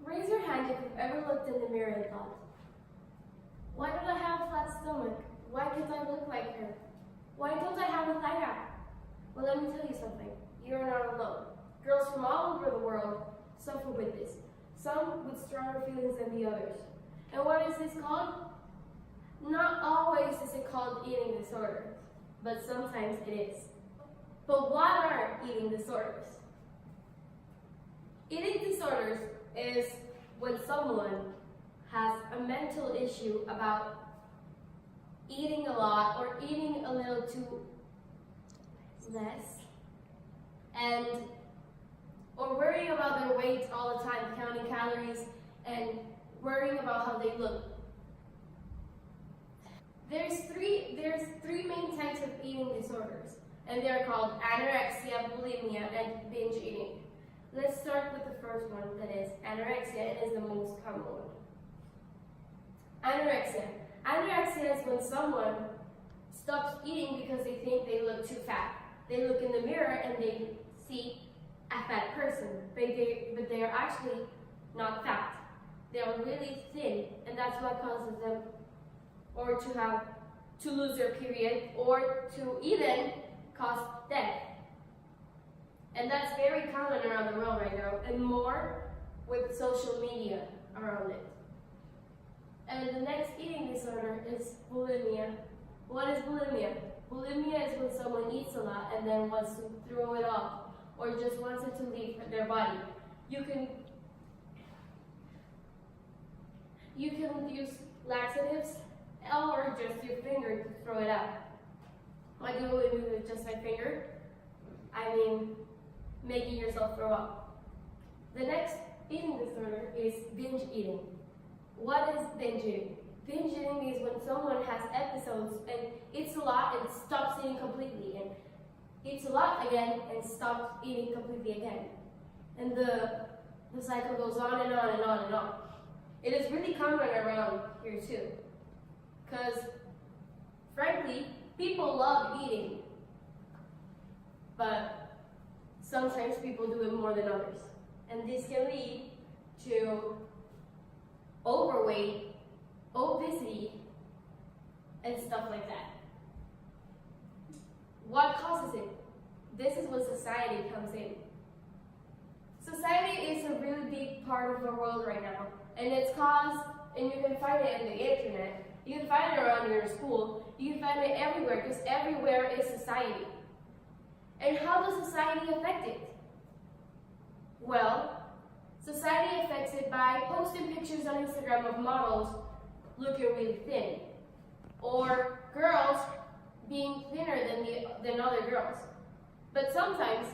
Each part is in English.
Raise your hand if you've ever looked in the mirror and thought, why don't I have a flat stomach? Why can't I look like her? Why don't I have a thigh gap? Well, let me tell you something. You're not alone. Girls from all over the world suffer with this, some with stronger feelings than the others. And what is this called? Not always is it called eating disorder, but sometimes it is. But what are eating disorders? Eating disorders is when someone has a mental issue about eating a lot or eating a little too less, and or worrying about their weight all the time, counting calories and worrying about how they look. There's three main types of eating disorders, and they're called anorexia, bulimia, and binge eating. Let's start with the first one, that is anorexia. It is the most common one. Anorexia. Anorexia is when someone stops eating because they think they look too fat. They look in the mirror and they see a fat person, but they are actually not fat. They are really thin, and that's what causes them or to lose their period, or to even cause death. And that's very common around the world right now, and more with social media around it. And the next eating disorder is bulimia. What is bulimia? Bulimia is when someone eats a lot and then wants to throw it off, or just wants it to leave their body. You can use laxatives or just your finger to throw it out. What do we do with just my finger? I mean, making yourself throw up. The next eating disorder is binge eating. What is binge eating? Binge eating is when someone has episodes and eats a lot and stops eating completely, and eats a lot again and stops eating completely again. And the cycle goes on and on and on and on. It is really common around here too, because frankly, people love eating, but sometimes people do it more than others. And this can lead to overweight, obesity, and stuff like that. What causes it? This is when society comes in. Society is a really big part of the world right now, and it's caused, and you can find it in the internet, you can find it around your school, you can find it everywhere, because everywhere is society. And how does society affect it? Well, society affects it by posting pictures on Instagram of models looking really thin, or girls being thinner than other girls. But sometimes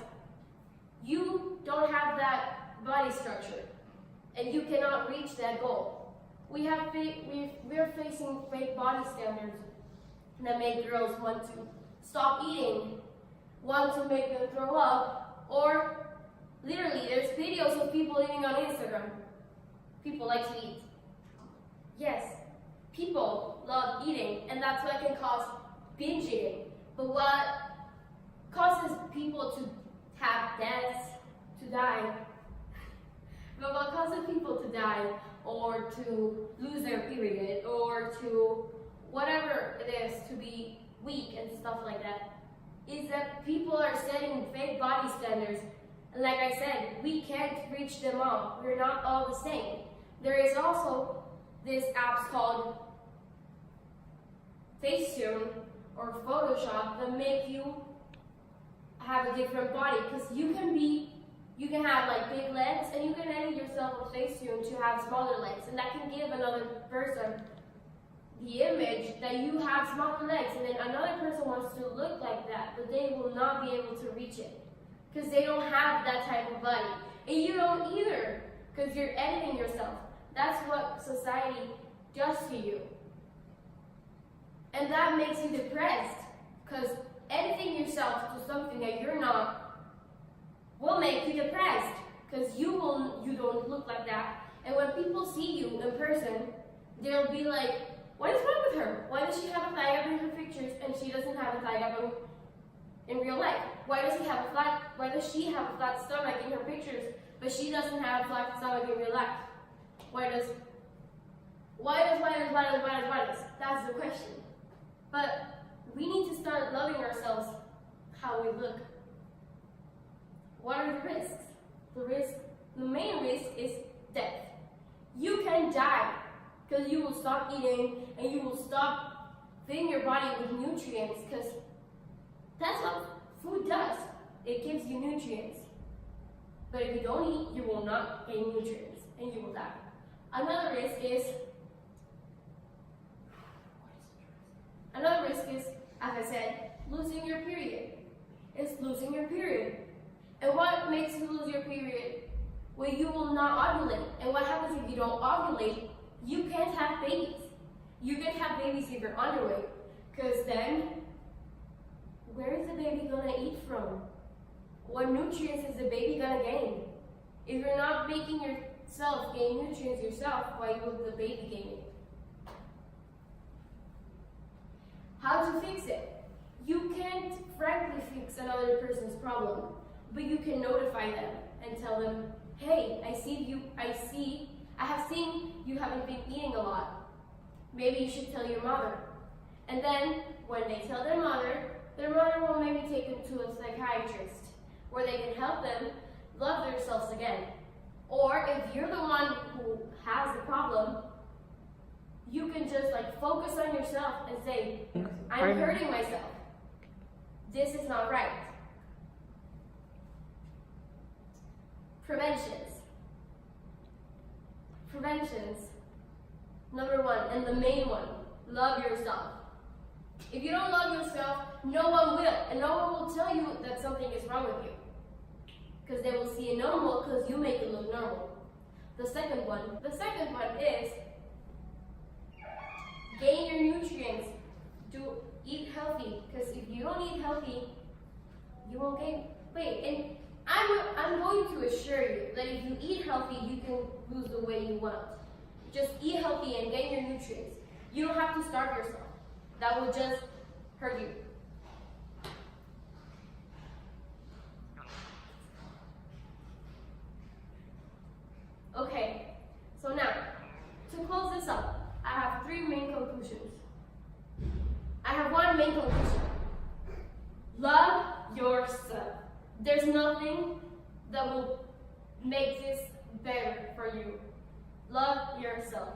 you don't have that body structure, and you cannot reach that goal. We're facing fake body standards that make girls want to stop eating, want to make them throw up, or literally there's videos of people eating on Instagram. People like to eat. Yes, people love eating, and that's what can cause binge eating. But what causes people to have deaths, to die, but what causes people to die or to lose their period or to whatever it is, to be weak and stuff like that, is that people are setting fake body standards. And like I said, we can't reach them all. We're not all the same. There is also this app called Facetune or Photoshop that make you have a different body, because you can have like big legs, and you can edit yourself on Facetune to have smaller legs, and that can give another person the image that you have smaller legs, and then another person wants to look like that, but they will not be able to reach it because they don't have that type of body, and you don't either, because you're editing yourself. That's what society does to you, and that makes you depressed, because editing yourself to something that you're not will make you depressed, because you don't look like that. And when people see you in person, they'll be like, what is wrong with her? Why does she have a thigh gap in her pictures and she doesn't have a thigh gap in real life? Why does she have a flat stomach in her pictures, but she doesn't have a flat stomach in real life? Why does? That's the question. But we need to start loving ourselves how we look. What are the risks? The main risk is death. You can die because you will stop eating and you will stop filling your body with nutrients, because that's what food does. It gives you nutrients. But if you don't eat, you will not gain nutrients and you will die. Another risk is, as I said, losing your period. It's losing your period. And what makes you lose your period? Well, you will not ovulate. And what happens if you don't ovulate? You can't have babies. You can't have babies if you're underweight. Because then, where is the baby gonna eat from? What nutrients is the baby gonna gain? If you're not making yourself gain nutrients yourself, why would the baby gain it? How to fix it? You can't frankly fix another person's problem, but you can notify them and tell them, hey, I have seen you haven't been eating a lot. Maybe you should tell your mother. And then when they tell their mother will maybe take them to a psychiatrist where they can help them love themselves again. Or if you're the one who has the problem, you can just focus on yourself and say, I'm hurting myself. This is not right. Preventions. Number one, and the main one, love yourself. If you don't love yourself, no one will. And no one will tell you that something is wrong with you. Because they will see it normal because you make it look normal. The second one is gain your nutrients. Eat healthy. Because if you don't eat healthy, you won't gain weight. And I'm going to assure you that if you eat healthy, you can lose the weight you want. Just eat healthy and gain your nutrients. You don't have to starve yourself. That will just hurt you. Okay, so now, to close this up, I have three main conclusions. I have one main conclusion. Love yourself. There's nothing that will make this better for you. Love yourself.